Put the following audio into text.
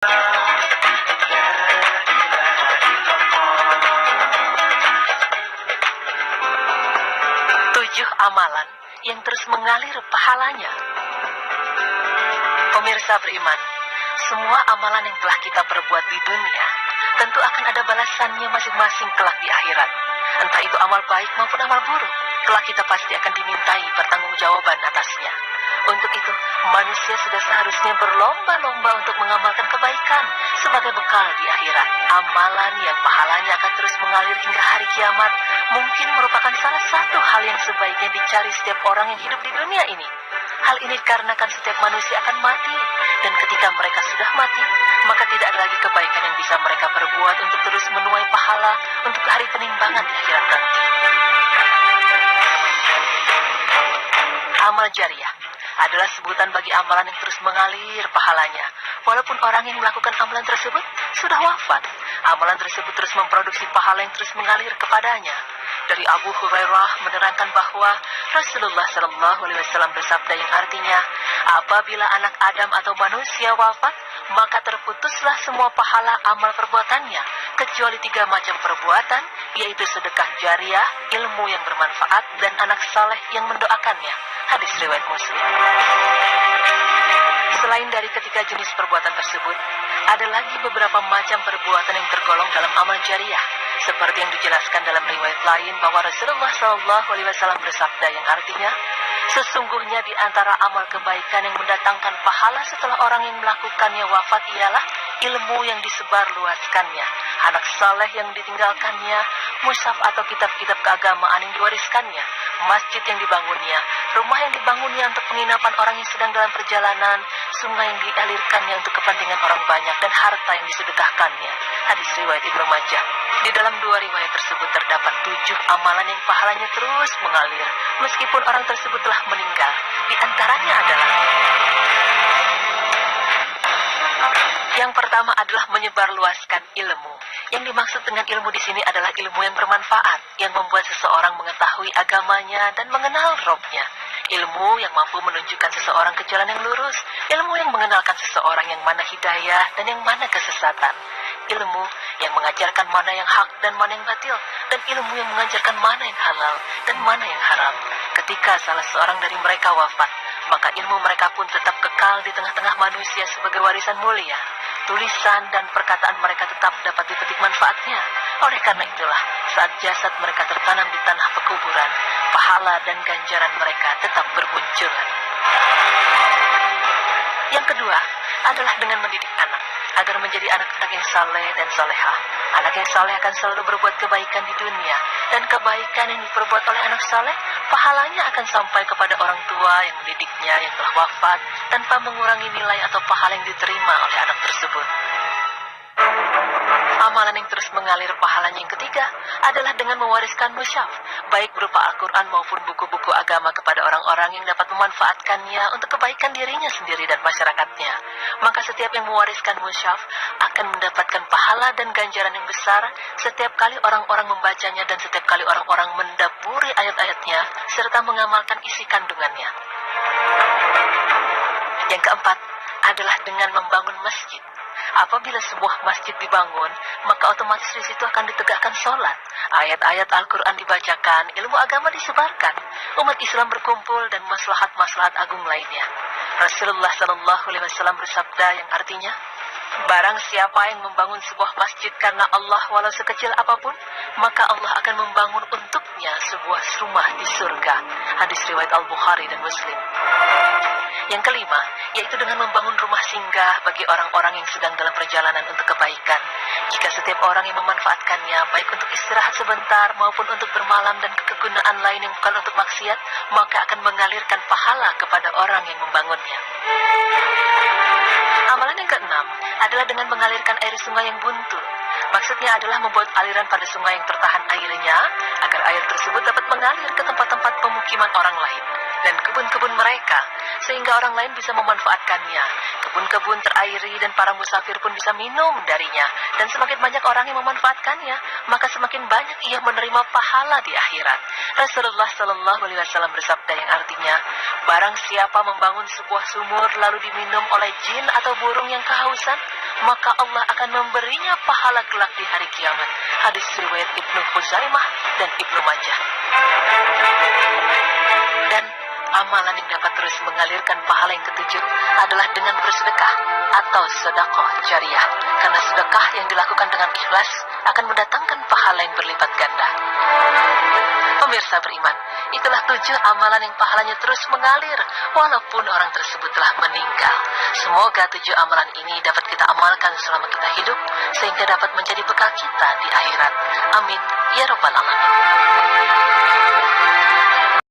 Tujuh amalan yang terus mengalir pahalanya. Pemirsa beriman, semua amalan yang telah kita perbuat di dunia tentu akan ada balasannya masing-masing kelak di akhirat. Entah itu amal baik maupun amal buruk, kelak kita pasti akan dimintai pertanggungjawaban atasnya. Untuk itu, manusia sudah seharusnya berlomba-lomba untuk mengamalkan kebaikan sebagai bekal di akhirat. Amalan yang pahalanya akan terus mengalir hingga hari kiamat mungkin merupakan salah satu hal yang sebaiknya dicari setiap orang yang hidup di dunia ini. Hal ini dikarenakan setiap manusia akan mati, dan ketika mereka sudah mati, maka tidak ada lagi kebaikan yang bisa mereka perbuat untuk terus menuai pahala untuk hari penimbangan di akhirat nanti. Amal jariah adalah sebutan bagi amalan yang terus mengalir pahalanya. Walaupun orang yang melakukan amalan tersebut sudah wafat, amalan tersebut terus memproduksi pahala yang terus mengalir kepadanya. Dari Abu Hurairah menerangkan bahwa Rasulullah SAW bersabda yang artinya, apabila anak Adam atau manusia wafat, maka terputuslah semua pahala amal perbuatannya, kecuali 3 macam perbuatan, yaitu sedekah jariah, ilmu yang bermanfaat, dan anak saleh yang mendoakannya. Hadis riwayat Muslim. Selain dari ketiga jenis perbuatan tersebut, ada lagi beberapa macam perbuatan yang tergolong dalam amal jariah, seperti yang dijelaskan dalam riwayat lain bahwa Rasulullah SAW bersabda yang artinya, sesungguhnya di antara amal kebaikan yang mendatangkan pahala setelah orang yang melakukannya wafat ialah ilmu yang disebarluaskannya, anak saleh yang ditinggalkannya, mushaf atau kitab-kitab keagamaan yang diwariskannya, masjid yang dibangunnya, rumah yang dibangunnya untuk penginapan orang yang sedang dalam perjalanan, sungai yang dialirkannya untuk kepentingan orang banyak, dan harta yang disedekahkannya. Hadis riwayat Ibnu Majah. Di dalam 2 riwayat tersebut terdapat 7 amalan yang pahalanya terus mengalir meskipun orang tersebut telah meninggal. Di antaranya adalah: yang pertama adalah menyebarluaskan ilmu. Yang dimaksud dengan ilmu di sini adalah ilmu yang bermanfaat, yang membuat seseorang mengetahui agamanya dan mengenal Robnya. Ilmu yang mampu menunjukkan seseorang ke jalan yang lurus, ilmu yang mengenalkan seseorang yang mana hidayah dan yang mana kesesatan, ilmu yang mengajarkan mana yang hak dan mana yang batil, dan ilmu yang mengajarkan mana yang halal dan mana yang haram. Ketika salah seorang dari mereka wafat, maka ilmu mereka pun tetap kekal di tengah-tengah manusia sebagai warisan mulia. Tulisan dan perkataan mereka tetap dapat dipetik manfaatnya. Oleh karena itulah, saat jasad mereka tertanam di tanah pekuburan, pahala dan ganjaran mereka tetap bermunculan. Yang kedua adalah dengan mendidik anak agar menjadi anak-anak yang saleh dan salehah. Anak yang saleh akan selalu berbuat kebaikan di dunia, dan kebaikan yang diperbuat oleh anak saleh, pahalanya akan sampai kepada orang tua yang mendidiknya yang telah wafat, tanpa mengurangi nilai atau pahala yang diterima oleh anak tersebut. Amalan yang terus mengalir pahalanya yang ketiga adalah dengan mewariskan mushaf, baik berupa Al-Quran maupun buku-buku agama kepada orang-orang yang dapat memanfaatkannya untuk kebaikan dirinya sendiri dan masyarakatnya. Maka setiap yang mewariskan mushaf akan mendapatkan pahala dan ganjaran yang besar setiap kali orang-orang membacanya dan setiap kali orang-orang mendaburi ayat-ayatnya serta mengamalkan isi kandungannya. Yang keempat adalah dengan membangun masjid. Apabila sebuah masjid dibangun, maka otomatis di situ akan ditegakkan sholat, ayat-ayat Al-Quran dibacakan, ilmu agama disebarkan, umat Islam berkumpul, dan maslahat-maslahat agung lainnya. Rasulullah SAW bersabda yang artinya, barang siapa yang membangun sebuah masjid karena Allah walau sekecil apapun, maka Allah akan membangun untuknya sebuah rumah di surga. Hadis riwayat Al-Bukhari dan Muslim. Yang kelima, yaitu dengan membangun rumah singgah bagi orang-orang yang sedang dalam perjalanan untuk kebaikan. Jika setiap orang yang memanfaatkannya, baik untuk istirahat sebentar maupun untuk bermalam dan kegunaan lain yang bukan untuk maksiat, maka akan mengalirkan pahala kepada orang yang membangunnya. Amalan yang keenam adalah dengan mengalirkan air sungai yang buntu. Maksudnya adalah membuat aliran pada sungai yang tertahan airnya, agar air tersebut dapat mengalir ke tempat-tempat pemukiman orang lain dan kebun-kebun mereka, sehingga orang lain bisa memanfaatkannya. Kebun-kebun terairi dan para musafir pun bisa minum darinya, dan semakin banyak orang yang memanfaatkannya, maka semakin banyak ia menerima pahala di akhirat. Rasulullah SAW bersabda yang artinya, barang siapa membangun sebuah sumur lalu diminum oleh jin atau burung yang kehausan, maka Allah akan memberinya pahala kelak di hari kiamat. Hadis riwayat Ibnu Khuzaimah dan Ibnu Majah. Dan amalan yang dapat terus mengalirkan pahala yang ketujuh adalah dengan bersedekah atau sedekah jariah. Karena sedekah yang dilakukan dengan ikhlas akan mendatangkan pahala yang berlipat ganda. Pemirsa beriman, itulah 7 amalan yang pahalanya terus mengalir walaupun orang tersebut telah meninggal. Semoga 7 amalan ini dapat kita amalkan selama kita hidup sehingga dapat menjadi bekal kita di akhirat. Amin ya rabbal alamin.